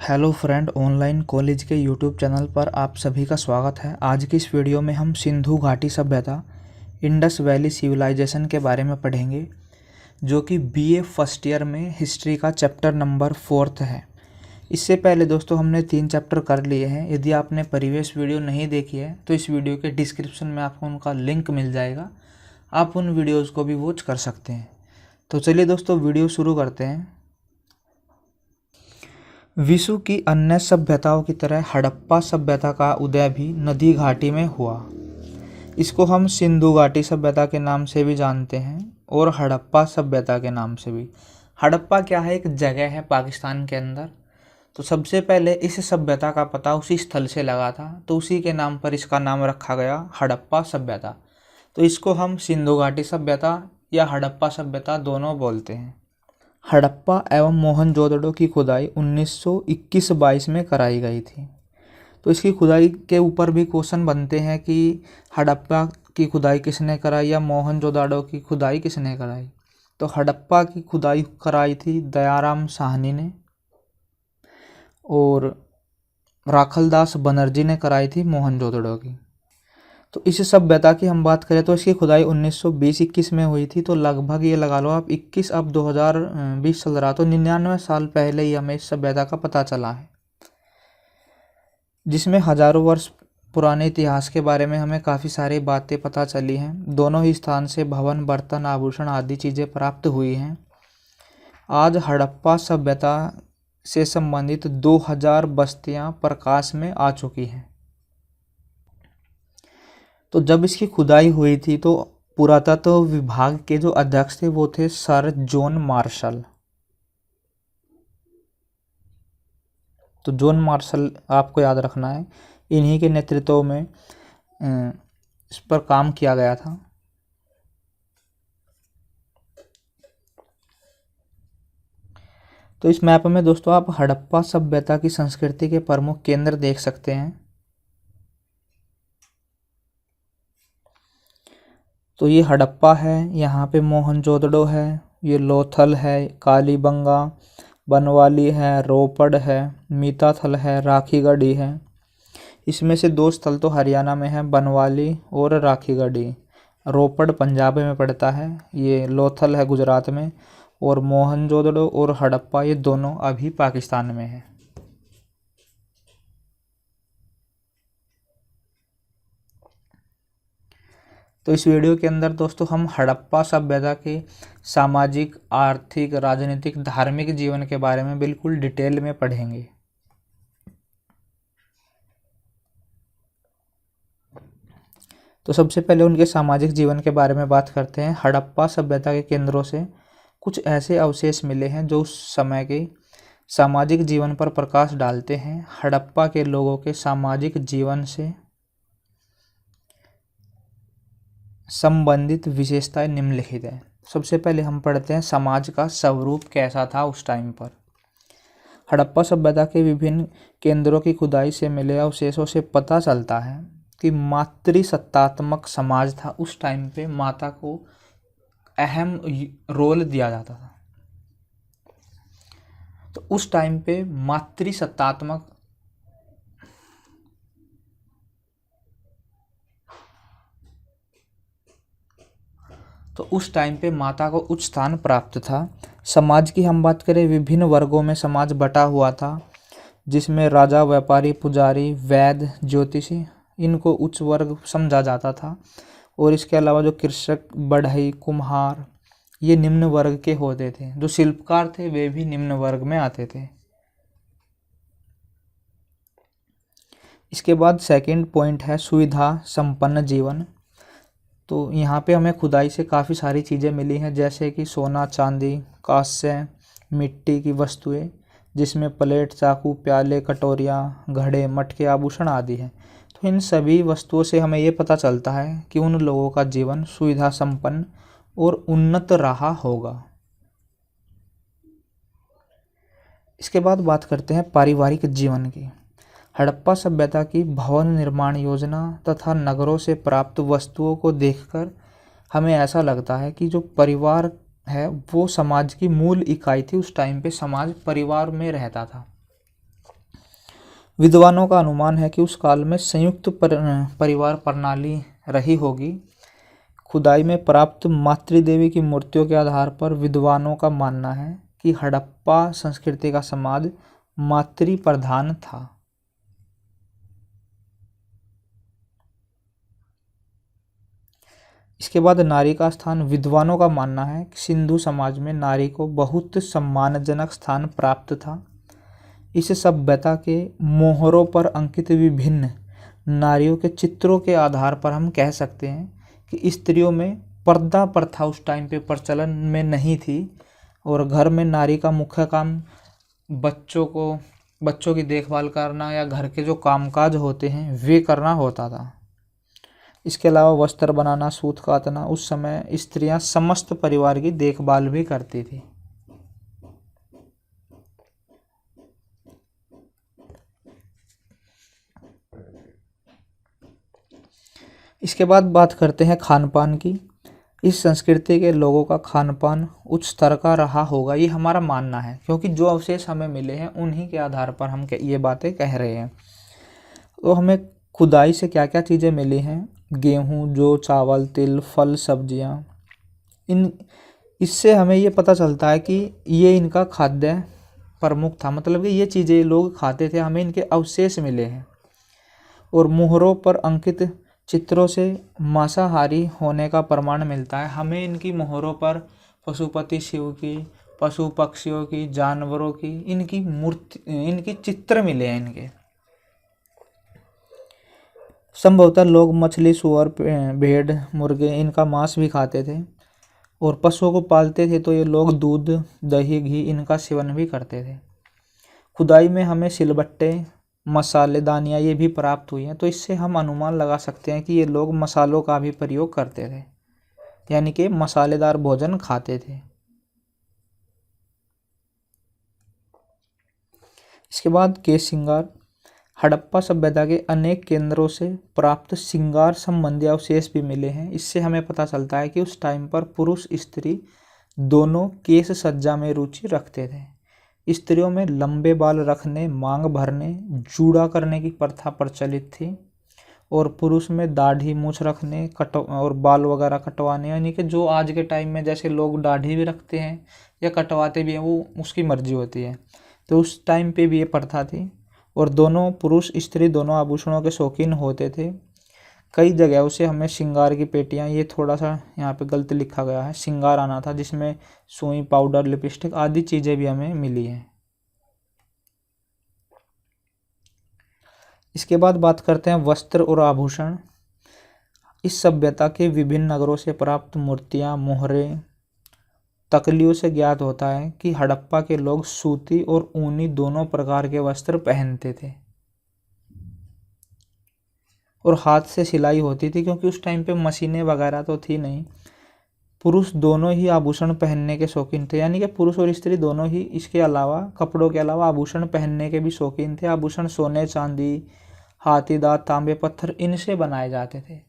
Hello friend, online college के YouTube channel पर आप सभी का स्वागत है। आज की इस वीडियो में हम सिंधु घाटी सभ्यता इंडस वैली सिविलाइजेशन के बारे में पढ़ेंगे, जो कि बीए फर्स्ट ईयर में हिस्ट्री का चैप्टर नंबर 4 है। इससे पहले दोस्तों हमने 3 चैप्टर कर लिए हैं। यदि आपने प्रीवियस वीडियो नहीं देखी है तो इस वीडियो के डिस्क्रिप्शन में आपको उनका लिंक मिल जाएगा, आप उन वीडियोज़ को भी वॉच कर सकते हैं। तो चलिए दोस्तों वीडियो शुरू करते हैं। विश्व की अन्य सभ्यताओं की तरह हड़प्पा सभ्यता का उदय भी नदी घाटी में हुआ। इसको हम सिंधु घाटी सभ्यता के नाम से भी जानते हैं और हड़प्पा सभ्यता के नाम से भी। हड़प्पा क्या है? एक जगह है पाकिस्तान के अंदर। तो सबसे पहले इस सभ्यता का पता उसी स्थल से लगा था, तो उसी के नाम पर इसका नाम रखा गया, हड़प्पा सभ्यता। तो इसको हम सिंधु घाटी सभ्यता या हड़प्पा सभ्यता दोनों बोलते हैं। हड़प्पा एवं मोहनजोदड़ो की खुदाई 1921-22 में कराई गई थी। तो इसकी खुदाई के ऊपर भी क्वेश्चन बनते हैं कि हड़प्पा की खुदाई किसने कराई या मोहनजोदड़ो की खुदाई किसने कराई। तो हड़प्पा की खुदाई कराई थी दयाराम साहनी ने, और राखलदास बनर्जी ने कराई थी मोहनजोदड़ो की। तो इस सभ्यता की हम बात करें तो इसकी खुदाई 1920-21 में हुई थी। तो लगभग ये लगा लो आप 21, अब 2020 चल रहा, तो 99 साल पहले ही हमें इस सभ्यता का पता चला है, जिसमें हजारों वर्ष पुराने इतिहास के बारे में हमें काफ़ी सारी बातें पता चली हैं। दोनों ही स्थान से भवन, बर्तन, आभूषण आदि चीज़ें प्राप्त हुई हैं। आज हड़प्पा सभ्यता से संबंधित 2000 बस्तियां प्रकाश में आ चुकी हैं। तो जब इसकी खुदाई हुई थी तो पुरातत्व विभाग के जो अध्यक्ष थे वो थे सर जॉन मार्शल। तो जॉन मार्शल आपको याद रखना है, इन्हीं के नेतृत्व में इस पर काम किया गया था। तो इस मैप में दोस्तों आप हड़प्पा सभ्यता की संस्कृति के प्रमुख केंद्र देख सकते हैं। तो ये हड़प्पा है, यहाँ पे मोहनजोदड़ो है, ये लोथल है, कालीबंगा, बनवाली है, रोपड़ है, मीताथल है, राखीगढ़ी है। इसमें से 2 स्थल तो हरियाणा में है, बनवाली और राखीगढ़ी। रोपड़ पंजाब में पड़ता है, ये लोथल है गुजरात में, और मोहनजोदड़ो और हड़प्पा ये दोनों अभी पाकिस्तान में है। तो इस वीडियो के अंदर दोस्तों हम हड़प्पा सभ्यता के सामाजिक, आर्थिक, राजनीतिक, धार्मिक जीवन के बारे में बिल्कुल डिटेल में पढ़ेंगे। तो सबसे पहले उनके सामाजिक जीवन के बारे में बात करते हैं। हड़प्पा सभ्यता के केंद्रों से कुछ ऐसे अवशेष मिले हैं जो उस समय के सामाजिक जीवन पर प्रकाश डालते हैं। हड़प्पा के लोगों के सामाजिक जीवन से संबंधित विशेषताएं निम्नलिखित है। सबसे पहले हम पढ़ते हैं समाज का स्वरूप कैसा था उस टाइम पर। हड़प्पा सभ्यता के विभिन्न केंद्रों की खुदाई से मिले अवशेषों से पता चलता है कि मातृसत्तात्मक समाज था। उस टाइम पे माता को अहम रोल दिया जाता था। तो उस टाइम पे मातृसत्तात्मक माता को उच्च स्थान प्राप्त था। समाज की हम बात करें, विभिन्न वर्गों में समाज बटा हुआ था, जिसमें राजा, व्यापारी, पुजारी, वैद्य, ज्योतिषी, इनको उच्च वर्ग समझा जाता था। और इसके अलावा जो कृषक, बढ़ई, कुम्हार, ये निम्न वर्ग के होते थे। जो शिल्पकार थे वे भी निम्न वर्ग में आते थे। इसके बाद सेकंड पॉइंट है सुविधा संपन्न जीवन। तो यहाँ पे हमें खुदाई से काफ़ी सारी चीज़ें मिली हैं, जैसे कि सोना, चांदी, कांस्य, मिट्टी की वस्तुएं, जिसमें प्लेट, चाकू, प्याले, कटोरियाँ, घड़े, मटके, आभूषण आदि हैं। तो इन सभी वस्तुओं से हमें ये पता चलता है कि उन लोगों का जीवन सुविधा संपन्न और उन्नत रहा होगा। इसके बाद बात करते हैं पारिवारिक जीवन की। हड़प्पा सभ्यता की भवन निर्माण योजना तथा नगरों से प्राप्त वस्तुओं को देखकर हमें ऐसा लगता है कि जो परिवार है वो समाज की मूल इकाई थी। उस टाइम पे समाज परिवार में रहता था। विद्वानों का अनुमान है कि उस काल में संयुक्त परिवार प्रणाली रही होगी। खुदाई में प्राप्त मातृदेवी की मूर्तियों के आधार पर विद्वानों का मानना है कि हड़प्पा संस्कृति का समाज मातृ प्रधान था। इसके बाद नारी का स्थान। विद्वानों का मानना है कि सिंधु समाज में नारी को बहुत सम्मानजनक स्थान प्राप्त था। इस सभ्यता के मोहरों पर अंकित विभिन्न नारियों के चित्रों के आधार पर हम कह सकते हैं कि स्त्रियों में पर्दा प्रथा उस टाइम पे प्रचलन में नहीं थी और घर में नारी का मुख्य काम बच्चों की देखभाल करना या घर के जो कामकाज होते हैं वे करना होता था। इसके अलावा वस्त्र बनाना, सूत काटना, उस समय स्त्रियां समस्त परिवार की देखभाल भी करती थी। इसके बाद बात करते हैं खान पान की। इस संस्कृति के लोगों का खान पान उच्च स्तर का रहा होगा, ये हमारा मानना है, क्योंकि जो अवशेष हमें मिले हैं उन्हीं के आधार पर हम ये बातें कह रहे हैं। तो हमें खुदाई से क्या क्या चीज़ें मिली हैं, गेहूँ, जौ, चावल, तिल, फल, सब्जियाँ, इससे हमें ये पता चलता है कि ये इनका खाद्य प्रमुख था, मतलब कि ये चीज़ें लोग खाते थे, हमें इनके अवशेष मिले हैं। और मोहरों पर अंकित चित्रों से मांसाहारी होने का प्रमाण मिलता है। हमें इनकी मोहरों पर पशुपति शिव की, पशु पक्षियों की, जानवरों की, इनकी चित्र मिले हैं इनके। संभवतः लोग मछली, सुअर, भेड़, मुर्गे इनका मांस भी खाते थे और पशुओं को पालते थे तो ये लोग दूध, दही, घी इनका सेवन भी करते थे। खुदाई में हमें सिलबट्टे, मसालेदानियाँ ये भी प्राप्त हुई हैं, तो इससे हम अनुमान लगा सकते हैं कि ये लोग मसालों का भी प्रयोग करते थे, यानी कि मसालेदार भोजन खाते थे। इसके बाद केश श्रृंगार। हड़प्पा सभ्यता के अनेक केंद्रों से प्राप्त श्रृंगार संबंधी अवशेष भी मिले हैं। इससे हमें पता चलता है कि उस टाइम पर पुरुष स्त्री दोनों केश सज्जा में रुचि रखते थे। स्त्रियों में लंबे बाल रखने, मांग भरने, जूड़ा करने की प्रथा प्रचलित थी और पुरुष में दाढ़ी, मूछ रखने और बाल वगैरह कटवाने, यानी कि जो आज के टाइम में जैसे लोग दाढ़ी भी रखते हैं या कटवाते भी हैं, वो उसकी मर्जी होती है, तो उस टाइम पे भी ये प्रथा थी। और दोनों पुरुष स्त्री दोनों आभूषणों के शौकीन होते थे। कई जगहों से हमें श्रृंगार की पेटियां, ये थोड़ा सा यहाँ पे गलत लिखा गया है, श्रृंगार आना था, जिसमें सुई, पाउडर, लिपस्टिक आदि चीज़ें भी हमें मिली हैं। इसके बाद बात करते हैं वस्त्र और आभूषण। इस सभ्यता के विभिन्न नगरों से प्राप्त मूर्तियाँ, मोहरे, तकलियों से ज्ञात होता है कि हड़प्पा के लोग सूती और ऊनी दोनों प्रकार के वस्त्र पहनते थे और हाथ से सिलाई होती थी, क्योंकि उस टाइम पे मशीनें वगैरह तो थी नहीं। पुरुष दोनों ही आभूषण पहनने के शौकीन थे, यानी कि पुरुष और स्त्री दोनों ही इसके अलावा, कपड़ों के अलावा आभूषण पहनने के भी शौकीन थे। आभूषण सोने, चांदी, हाथी दांत, तांबे, पत्थर इनसे बनाए जाते थे।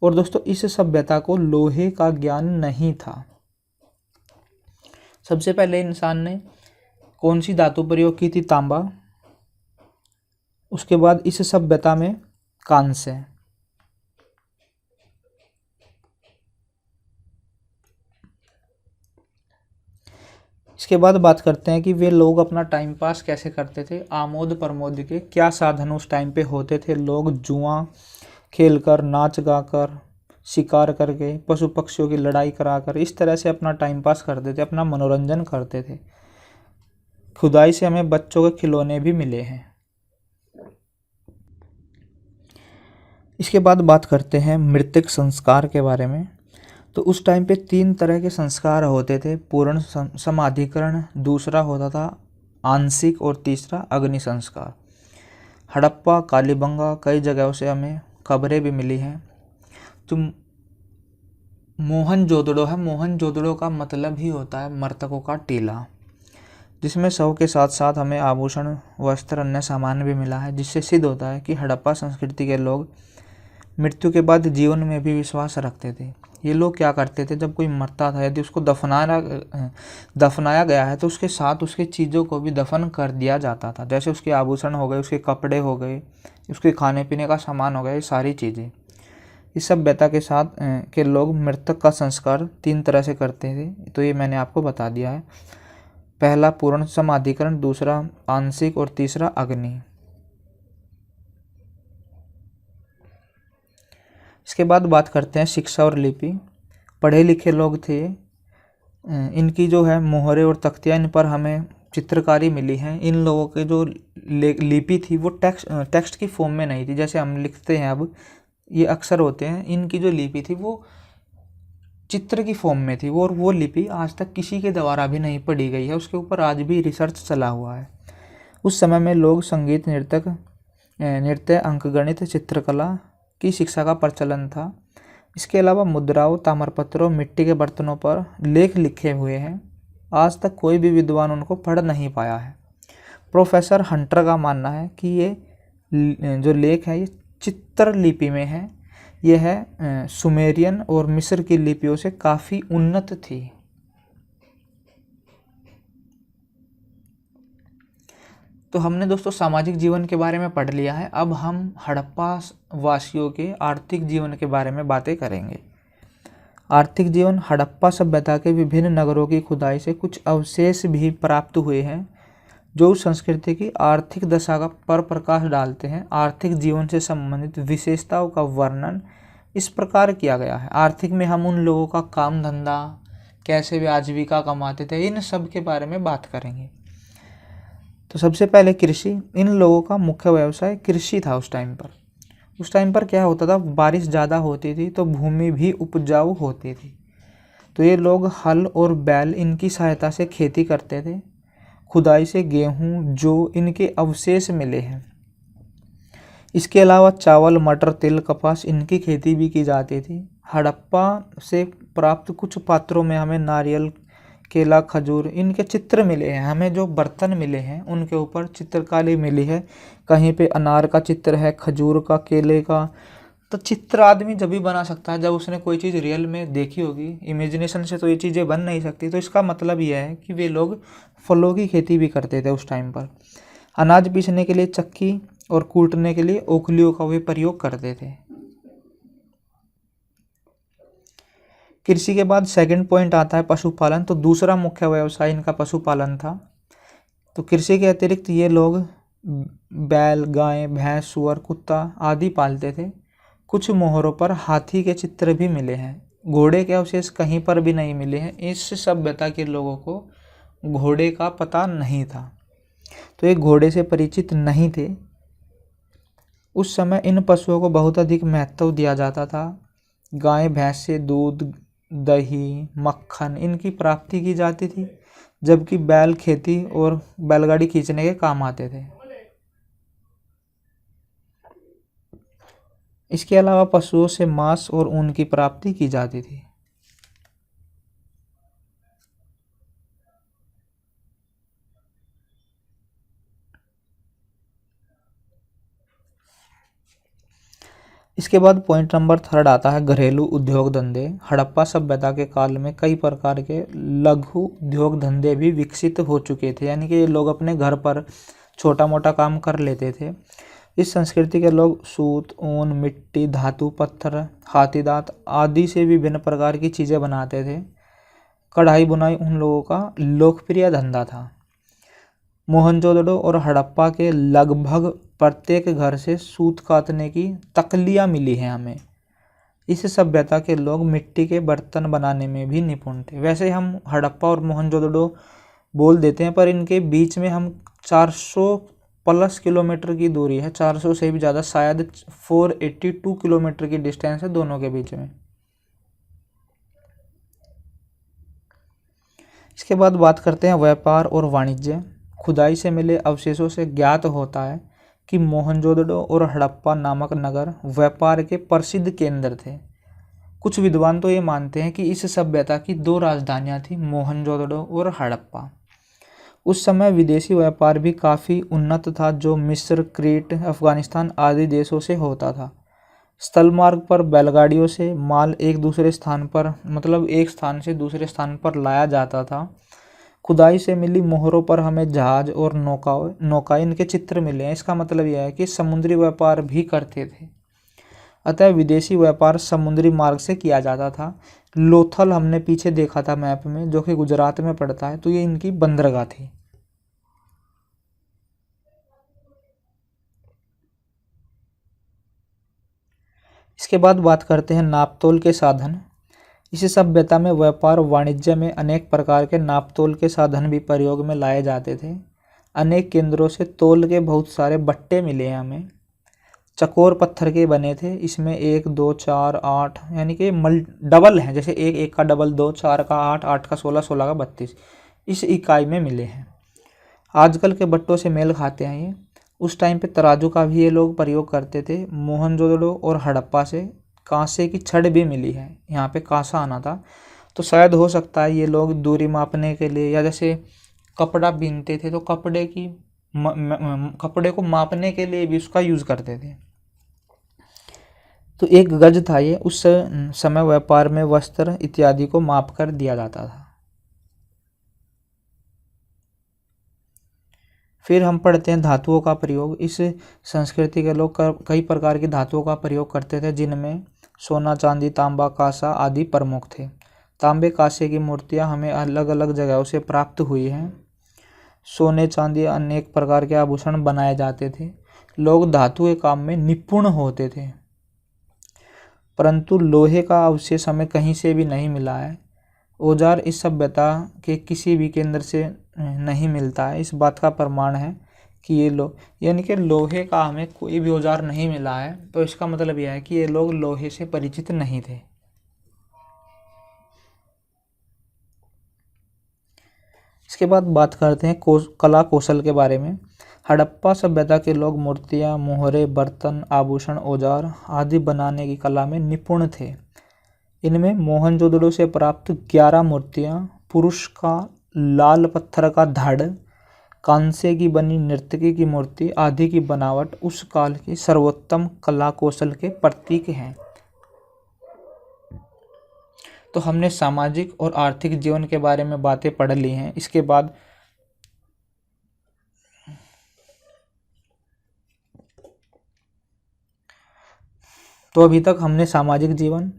और दोस्तों इस सभ्यता को लोहे का ज्ञान नहीं था। सबसे पहले इंसान ने कौन सी धातु प्रयोग की थी? तांबा। उसके बाद इस सभ्यता में कांस्य। इसके बाद बात करते हैं कि वे लोग अपना टाइम पास कैसे करते थे। आमोद प्रमोद के क्या साधन उस टाइम पे होते थे। लोग जुआ खेलकर, नाच गाकर, शिकार करके, पशु पक्षियों की लड़ाई कराकर इस तरह से अपना टाइम पास करते थे, अपना मनोरंजन करते थे। खुदाई से हमें बच्चों के खिलौने भी मिले हैं। इसके बाद बात करते हैं मृतक संस्कार के बारे में। तो उस टाइम पे 3 तरह के संस्कार होते थे। पूर्ण समाधिकरण, दूसरा होता था आंशिक और तीसरा अग्नि संस्कार। हड़प्पा, कालीबंगा कई जगहों से हमें खबरें भी मिली हैं। तो मोहनजोदड़ो है। मोहनजोदड़ो का मतलब ही होता है मृतकों का टीला, जिसमें शव के साथ साथ हमें आभूषण, वस्त्र, अन्य सामान भी मिला है, जिससे सिद्ध होता है कि हड़प्पा संस्कृति के लोग मृत्यु के बाद जीवन में भी विश्वास रखते थे। ये लोग क्या करते थे, जब कोई मरता था यदि उसको दफनाया गया है तो उसके साथ उसके चीज़ों को भी दफन कर दिया जाता था। जैसे उसके आभूषण हो गए, उसके कपड़े हो गए, उसके खाने पीने का सामान हो गया, ये सारी चीज़ें। इस सभ्यता के साथ के लोग मृतक का संस्कार 3 तरह से करते थे, तो ये मैंने आपको बता दिया है। पहला पूर्ण समाधिकरण, दूसरा आंशिक और तीसरा अग्नि। इसके बाद बात करते हैं शिक्षा और लिपि। पढ़े लिखे लोग थे, इनकी जो है मोहरे और तख्तियाँ, इन पर हमें चित्रकारी मिली है। इन लोगों के जो लिपि थी वो टेक्स्ट की फॉर्म में नहीं थी, जैसे हम लिखते हैं अब, ये अक्षर होते हैं। इनकी जो लिपि थी वो चित्र की फॉर्म में थी, और वो लिपि आज तक किसी के द्वारा भी नहीं पढ़ी गई है, उसके ऊपर आज भी रिसर्च चला हुआ है। उस समय में लोग संगीत, नृत्य, अंकगणित, चित्रकला की शिक्षा का प्रचलन था। इसके अलावा मुद्राओं, ताम्रपत्रों, मिट्टी के बर्तनों पर लेख लिखे हुए हैं। आज तक कोई भी विद्वान उनको पढ़ नहीं पाया है। प्रोफेसर हंटर का मानना है कि ये जो लेख है ये चित्र लिपि में है। यह है सुमेरियन और मिस्र की लिपियों से काफ़ी उन्नत थी। तो हमने दोस्तों सामाजिक जीवन के बारे में पढ़ लिया है। अब हम हड़प्पा वासियों के आर्थिक जीवन के बारे में बातें करेंगे। आर्थिक जीवन, हड़प्पा सभ्यता के विभिन्न नगरों की खुदाई से कुछ अवशेष भी प्राप्त हुए हैं जो उस संस्कृति की आर्थिक दशा का पर प्रकाश डालते हैं। आर्थिक जीवन से संबंधित विशेषताओं का वर्णन इस प्रकार किया गया है। आर्थिक में हम उन लोगों का काम धंधा, कैसे वे आजीविका कमाते थे, इन सब के बारे में बात करेंगे। तो सबसे पहले कृषि। इन लोगों का मुख्य व्यवसाय कृषि था उस टाइम पर क्या होता था, बारिश ज़्यादा होती थी तो भूमि भी उपजाऊ होती थी, तो ये लोग हल और बैल इनकी सहायता से खेती करते थे। खुदाई से गेहूँ, जौ इनके अवशेष मिले हैं। इसके अलावा चावल, मटर, तिल, कपास इनकी खेती भी की जाती थी। हड़प्पा से प्राप्त कुछ पात्रों में हमें नारियल, केला, खजूर इनके चित्र मिले हैं। हमें जो बर्तन मिले हैं उनके ऊपर चित्रकारी मिली है। कहीं पे अनार का चित्र है, खजूर का, केले का। तो चित्र आदमी जब भी बना सकता है जब उसने कोई चीज़ रियल में देखी होगी। इमेजिनेशन से तो ये चीज़ें बन नहीं सकती। तो इसका मतलब यह है कि वे लोग फलों की खेती भी करते थे उस टाइम पर। अनाज पीसने के लिए चक्की और कूटने के लिए ओखलियों का वे प्रयोग करते थे। कृषि के बाद सेकंड पॉइंट आता है पशुपालन। तो दूसरा मुख्य व्यवसाय इनका पशुपालन था। तो कृषि के अतिरिक्त ये लोग बैल, गाय, भैंस, सुअर, कुत्ता आदि पालते थे। कुछ मोहरों पर हाथी के चित्र भी मिले हैं। घोड़े के अवशेष कहीं पर भी नहीं मिले हैं। इस सभ्यता के लोगों को घोड़े का पता नहीं था, तो ये घोड़े से परिचित नहीं थे। उस समय इन पशुओं को बहुत अधिक महत्व दिया जाता था। गाय भैंस से दूध, दही, मक्खन इनकी प्राप्ति की जाती थी, जबकि बैल खेती और बैलगाड़ी खींचने के काम आते थे। इसके अलावा पशुओं से मांस और ऊन की प्राप्ति की जाती थी। इसके बाद पॉइंट नंबर 3 आता है घरेलू उद्योग धंधे। हड़प्पा सभ्यता के काल में कई प्रकार के लघु उद्योग धंधे भी विकसित हो चुके थे, यानी कि ये लोग अपने घर पर छोटा मोटा काम कर लेते थे। इस संस्कृति के लोग सूत, ऊन, मिट्टी, धातु, पत्थर, हाथी दांत आदि से विभिन्न प्रकार की चीज़ें बनाते थे। कढ़ाई बुनाई उन लोगों का लोकप्रिय धंधा था। मोहनजोदड़ो और हड़प्पा के लगभग प्रत्येक घर से सूत कातने की तकलियाँ मिली हैं हमें। इस सभ्यता के लोग मिट्टी के बर्तन बनाने में भी निपुण थे। वैसे हम हड़प्पा और मोहनजोदड़ो बोल देते हैं, पर इनके बीच में हम 400 प्लस किलोमीटर की दूरी है, 400 से भी ज़्यादा, शायद 482 किलोमीटर की डिस्टेंस है दोनों के बीच में। इसके बाद बात करते हैं व्यापार और वाणिज्य। खुदाई से मिले अवशेषों से ज्ञात होता है कि मोहनजोदड़ो और हड़प्पा नामक नगर व्यापार के प्रसिद्ध केंद्र थे। कुछ विद्वान तो ये मानते हैं कि इस सभ्यता की 2 राजधानियां थी, मोहनजोदड़ो और हड़प्पा। उस समय विदेशी व्यापार भी काफ़ी उन्नत था, जो मिस्र, क्रीट, अफगानिस्तान आदि देशों से होता था। स्थल मार्ग पर बैलगाड़ियों से माल एक दूसरे स्थान पर मतलब एक स्थान से दूसरे स्थान पर लाया जाता था। खुदाई से मिली मोहरों पर हमें जहाज और नौका इनके चित्र मिले हैं। इसका मतलब यह है कि समुद्री व्यापार भी करते थे। अतः विदेशी व्यापार समुद्री मार्ग से किया जाता था। लोथल हमने पीछे देखा था मैप में, जो कि गुजरात में पड़ता है, तो ये इनकी बंदरगाह थी। इसके बाद बात करते हैं नापतोल के साधन। इस सभ्यता में व्यापार वाणिज्य में अनेक प्रकार के नापतोल के साधन भी प्रयोग में लाए जाते थे। अनेक केंद्रों से तौल के बहुत सारे बट्टे मिले हैं हमें। चकोर पत्थर के बने थे। इसमें 1, 2, 4, 8 यानी कि डबल है, जैसे 1 का डबल 2, 4 का 8, 8 का 16, 16 का 32 इस इकाई में मिले हैं। आजकल के बट्टों से मेल खाते हैं ये। उस टाइम पे तराजू का भी ये लोग प्रयोग करते थे। मोहनजोदड़ो और हड़प्पा से कांसे की छड़ भी मिली है। यहाँ पे कांसा आना था, तो शायद हो सकता है ये लोग दूरी मापने के लिए, या जैसे कपड़ा बीनते थे तो कपड़े को मापने के लिए भी उसका यूज करते थे। तो 1 गज था ये। उस समय व्यापार में वस्त्र इत्यादि को माप कर दिया जाता था। फिर हम पढ़ते हैं धातुओं का प्रयोग। इस संस्कृति के लोग कई प्रकार की धातुओं का प्रयोग करते थे, जिनमें सोना, चांदी, तांबा, कांसा आदि प्रमुख थे। तांबे कांसे की मूर्तियां हमें अलग अलग जगहों से प्राप्त हुई हैं। सोने, चांदी, अनेक प्रकार के आभूषण बनाए जाते थे। लोग धातु के काम में निपुण होते थे, परंतु लोहे का अवशेष हमें कहीं से भी नहीं मिला है। औजार इस सभ्यता के किसी भी केंद्र से नहीं मिलता है। इस बात का प्रमाण है कि यानी कि लोहे का हमें कोई भी औजार नहीं मिला है, तो इसका मतलब यह है कि ये लोग लोहे से परिचित नहीं थे। इसके बाद बात करते हैं कला कौशल के बारे में। हड़प्पा सभ्यता के लोग मूर्तियां, मोहरे, बर्तन, आभूषण, औजार आदि बनाने की कला में निपुण थे। इनमें मोहनजोदड़ो से प्राप्त 11 मूर्तियां, पुरुष का लाल पत्थर का धड़, कांसे की बनी नर्तकी की मूर्ति आदि की बनावट उस काल की सर्वोत्तम कला कौशल के प्रतीक हैं। तो हमने सामाजिक और आर्थिक जीवन के बारे में बातें पढ़ ली हैं। इसके बाद तो अभी तक हमने सामाजिक जीवन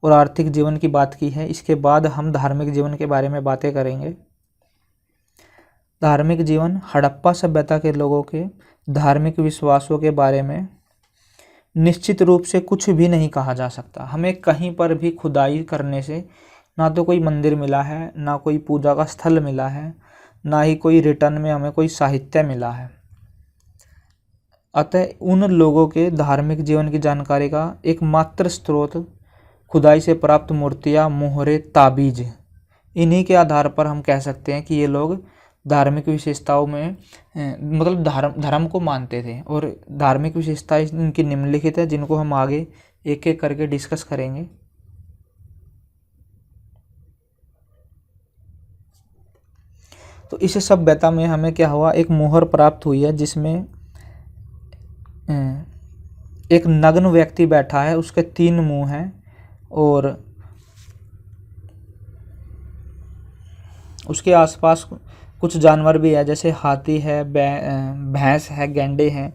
और आर्थिक जीवन की बात की है। इसके बाद हम धार्मिक जीवन के बारे में बातें करेंगे। धार्मिक जीवन हड़प्पा सभ्यता के लोगों के धार्मिक विश्वासों के बारे में निश्चित रूप से कुछ भी नहीं कहा जा सकता। हमें कहीं पर भी खुदाई करने से ना तो कोई मंदिर मिला है, ना कोई पूजा का स्थल मिला है, ना ही कोई रिटर्न में हमें कोई साहित्य मिला है। अतः उन लोगों के धार्मिक जीवन की जानकारी का एकमात्र स्रोत खुदाई से प्राप्त मूर्तियाँ, मोहरे, ताबीज, इन्हीं के आधार पर हम कह सकते हैं कि ये लोग धार्मिक विशेषताओं में मतलब धर्म को मानते थे। और धार्मिक विशेषताएं इनकी निम्नलिखित है, जिनको हम आगे एक एक करके डिस्कस करेंगे। तो इस सभ्यता में हमें क्या हुआ, एक मोहर प्राप्त हुई है जिसमें एक नग्न व्यक्ति बैठा है, उसके 3 मुंह हैं और उसके आसपास कुछ जानवर भी है, जैसे हाथी है, भैंस है, गैंडे हैं।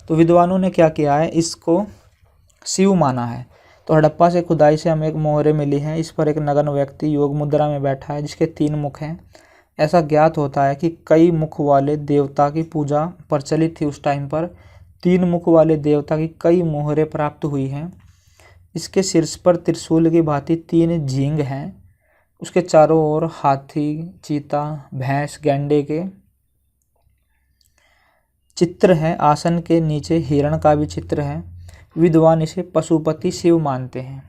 तो विद्वानों ने क्या किया है, इसको शिव माना है। तो हड़प्पा से खुदाई से हमें एक मोहरे मिली हैं। इस पर एक नग्न व्यक्ति योग मुद्रा में बैठा है, जिसके 3 मुख हैं। ऐसा ज्ञात होता है कि कई मुख वाले देवता की पूजा प्रचलित थी उस टाइम पर। 3 मुख वाले देवता की कई मोहरे प्राप्त हुई हैं। इसके शीर्ष पर त्रिशूल की भांति 3 झींग हैं। उसके चारों ओर हाथी, चीता, भैंस, गैंडे के चित्र हैं। आसन के नीचे हिरण का भी चित्र है। विद्वान इसे पशुपति शिव मानते हैं।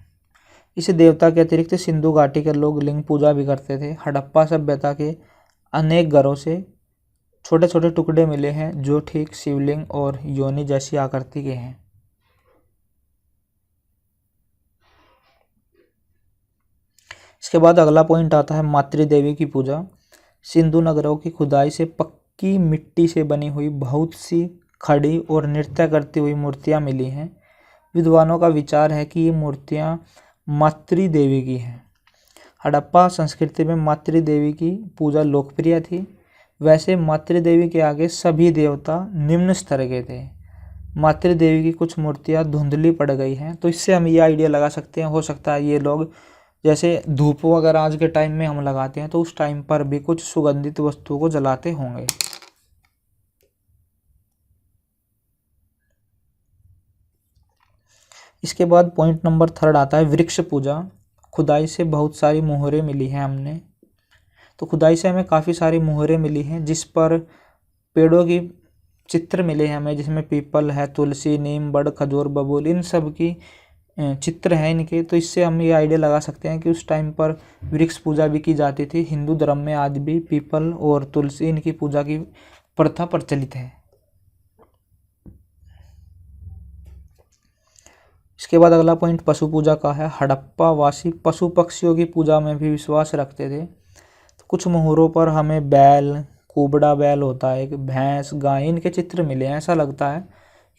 इस देवता के अतिरिक्त सिंधु घाटी के लोग लिंग पूजा भी करते थे। हड़प्पा सभ्यता के अनेक घरों से छोटे छोटे टुकड़े मिले हैं, जो ठीक शिवलिंग और योनि जैसी आकृति के हैं। इसके बाद अगला पॉइंट आता है मातृदेवी की पूजा। सिंधु नगरों की खुदाई से पक्की मिट्टी से बनी हुई बहुत सी खड़ी और नृत्य करती हुई मूर्तियां मिली हैं। विद्वानों का विचार है कि ये मूर्तियाँ मातृ देवी की हैं। हड़प्पा संस्कृति में मातृ देवी की पूजा लोकप्रिय थी। वैसे मातृ देवी के आगे सभी देवता निम्न स्तर के थे। मातृ देवी की कुछ मूर्तियाँ धुंधली पड़ गई हैं, तो इससे हम ये आइडिया लगा सकते हैं, हो सकता है ये लोग जैसे धूप वगैरह आज के टाइम में हम लगाते हैं तो उस टाइम पर भी कुछ सुगंधित वस्तुओं को जलाते होंगे। इसके बाद पॉइंट नंबर 3 आता है वृक्ष पूजा। खुदाई से बहुत सारी मोहरें मिली हैं हमने, तो खुदाई से हमें काफ़ी सारी मोहरें मिली हैं जिस पर पेड़ों की चित्र मिले हैं हमें, जिसमें पीपल है, तुलसी, नीम, बड़, खजूर, बबूल, इन सब की चित्र हैं इनके। तो इससे हम ये आइडिया लगा सकते हैं कि उस टाइम पर वृक्ष पूजा भी की जाती थी। हिंदू धर्म में आज भी पीपल और तुलसी इनकी पूजा की प्रथा प्रचलित है। इसके बाद अगला पॉइंट पशु पूजा का है। हड़प्पा वासी पशु पक्षियों की पूजा में भी विश्वास रखते थे। तो कुछ मोहरों पर हमें बैल, कुबड़ा बैल होता है, एक भैंस, गाय, इनके चित्र मिले हैं। ऐसा लगता है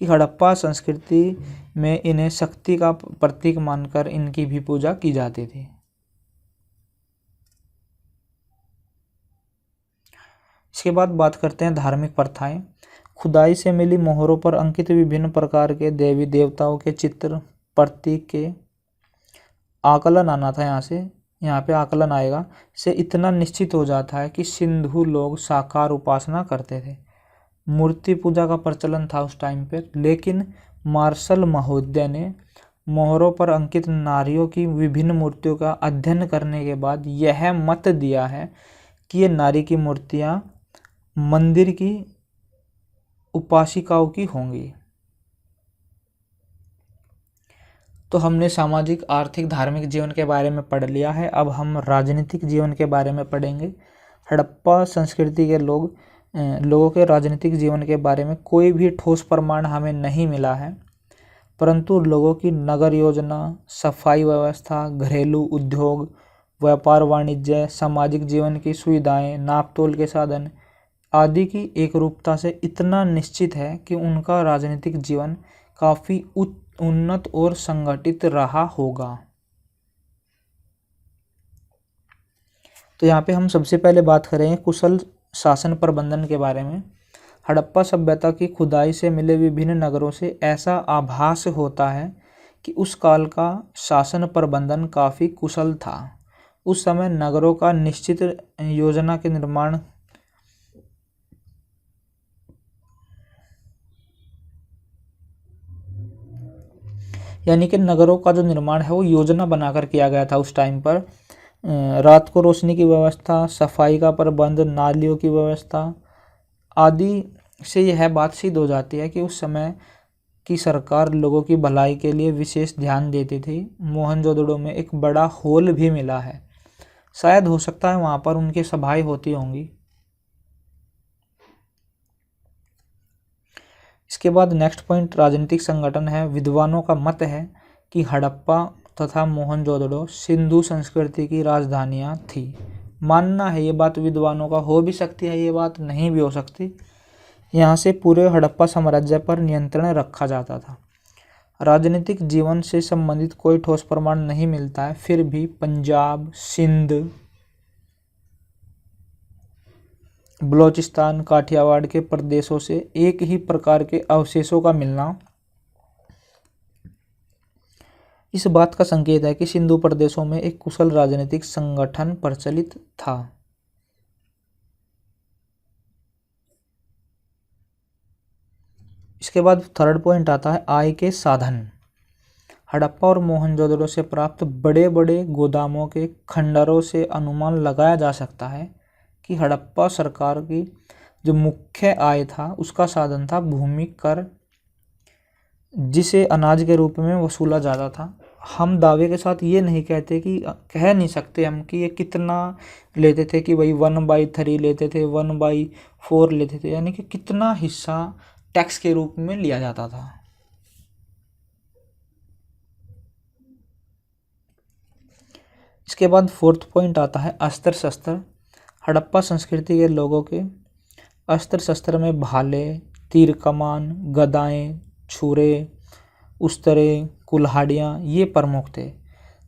कि हड़प्पा संस्कृति में इन्हें शक्ति का प्रतीक मानकर इनकी भी पूजा की जाती थी। इसके बाद बात करते हैं धार्मिक प्रथाएं। खुदाई से मिली मोहरों पर अंकित विभिन्न प्रकार के देवी देवताओं के चित्र, प्रतीक के आकलन आना था यहाँ पे आकलन आएगा से इतना निश्चित हो जाता है कि सिंधु लोग साकार उपासना करते थे। मूर्ति पूजा का प्रचलन था उस टाइम पे, लेकिन मार्शल महोदय ने मोहरों पर अंकित नारियों की विभिन्न मूर्तियों का अध्ययन करने के बाद यह मत दिया है कि ये नारी की मूर्तियाँ मंदिर की उपासिकाओं की होंगी। तो हमने सामाजिक, आर्थिक, धार्मिक जीवन के बारे में पढ़ लिया है। अब हम राजनीतिक जीवन के बारे में पढ़ेंगे। हड़प्पा संस्कृति के लोगों के राजनीतिक जीवन के बारे में कोई भी ठोस प्रमाण हमें नहीं मिला है, परंतु लोगों की नगर योजना, सफाई व्यवस्था, घरेलू उद्योग, व्यापार वाणिज्य, सामाजिक जीवन की सुविधाएं, नापतोल के साधन आदि की एकरूपता से इतना निश्चित है कि उनका राजनीतिक जीवन काफ़ी उन्नत और संगठित रहा होगा। तो यहाँ पे हम सबसे पहले बात करेंगे कुशल शासन प्रबंधन के बारे में। हड़प्पा सभ्यता की खुदाई से मिले विभिन्न नगरों से ऐसा आभास होता है कि उस काल का शासन प्रबंधन काफ़ी कुशल था। उस समय नगरों का निश्चित योजना के निर्माण यानी कि नगरों का जो निर्माण है वो योजना बनाकर किया गया था उस टाइम पर। रात को रोशनी की व्यवस्था, सफाई का प्रबंध, नालियों की व्यवस्था आदि से यह बात सिद्ध हो जाती है कि उस समय की सरकार लोगों की भलाई के लिए विशेष ध्यान देती थी। मोहनजोदड़ो में एक बड़ा हॉल भी मिला है, शायद हो सकता है वहाँ पर उनकी सभाएं होती होंगी। इसके बाद नेक्स्ट पॉइंट राजनीतिक संगठन है। विद्वानों का मत है कि हड़प्पा तथा मोहनजोदड़ो सिंधु संस्कृति की राजधानियाँ थी। मानना है ये बात विद्वानों का, हो भी सकती है ये बात, नहीं भी हो सकती। यहाँ से पूरे हड़प्पा साम्राज्य पर नियंत्रण रखा जाता था। राजनीतिक जीवन से संबंधित कोई ठोस प्रमाण नहीं मिलता है, फिर भी पंजाब, सिंध, बलोचिस्तान, काठियावाड़ के प्रदेशों से एक ही प्रकार के अवशेषों का मिलना इस बात का संकेत है कि सिंधु प्रदेशों में एक कुशल राजनीतिक संगठन प्रचलित था। इसके बाद थर्ड पॉइंट आता है आय के साधन। हड़प्पा और मोहनजोदड़ो से प्राप्त बड़े बड़े गोदामों के खंडरों से अनुमान लगाया जा सकता है कि हड़प्पा सरकार की जो मुख्य आय था उसका साधन था भूमि कर, जिसे अनाज के रूप में वसूला जाता था। हम दावे के साथ ये नहीं कहते कि कह नहीं सकते हम कि ये कितना लेते थे, कि भाई 1/3 लेते थे, 1/4 लेते थे, यानी कि कितना हिस्सा टैक्स के रूप में लिया जाता था। इसके बाद फोर्थ पॉइंट आता है अस्त्र शस्त्र। हड़प्पा संस्कृति के लोगों के अस्त्र शस्त्र में भाले, तीर कमान, गदाएं, छुरे, उस्तरे, कुल्हाड़ियाँ ये प्रमुख थे।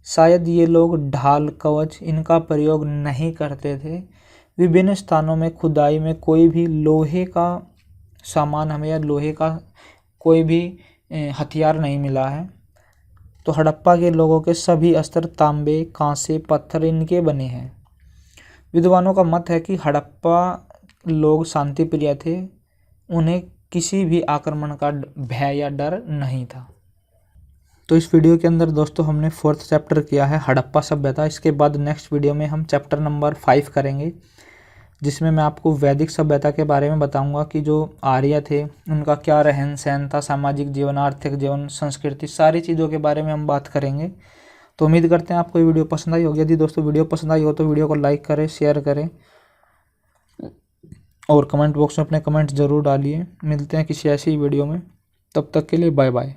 शायद ये लोग ढाल, कवच इनका प्रयोग नहीं करते थे। विभिन्न स्थानों में खुदाई में कोई भी लोहे का सामान हमें या लोहे का कोई भी हथियार नहीं मिला है। तो हड़प्पा के लोगों के सभी अस्त्र तांबे, कांसे, पत्थर इनके बने हैं। विद्वानों का मत है कि हड़प्पा लोग शांति प्रिय थे, उन्हें किसी भी आक्रमण का भय या डर नहीं था। तो इस वीडियो के अंदर दोस्तों हमने 4th चैप्टर किया है हड़प्पा सभ्यता। इसके बाद नेक्स्ट वीडियो में हम चैप्टर नंबर 5 करेंगे, जिसमें मैं आपको वैदिक सभ्यता के बारे में बताऊंगा कि जो आर्य थे उनका क्या रहन सहन था, सामाजिक जीवन, आर्थिक जीवन, संस्कृति, सारी चीज़ों के बारे में हम बात करेंगे। तो उम्मीद करते हैं आपको ये वीडियो पसंद आई होगी। यदि दोस्तों वीडियो पसंद आई हो तो वीडियो को लाइक करें, शेयर करें और कमेंट बॉक्स में अपने कमेंट्स ज़रूर डालिए। मिलते हैं किसी ऐसी वीडियो में, तब तक के लिए बाय बाय।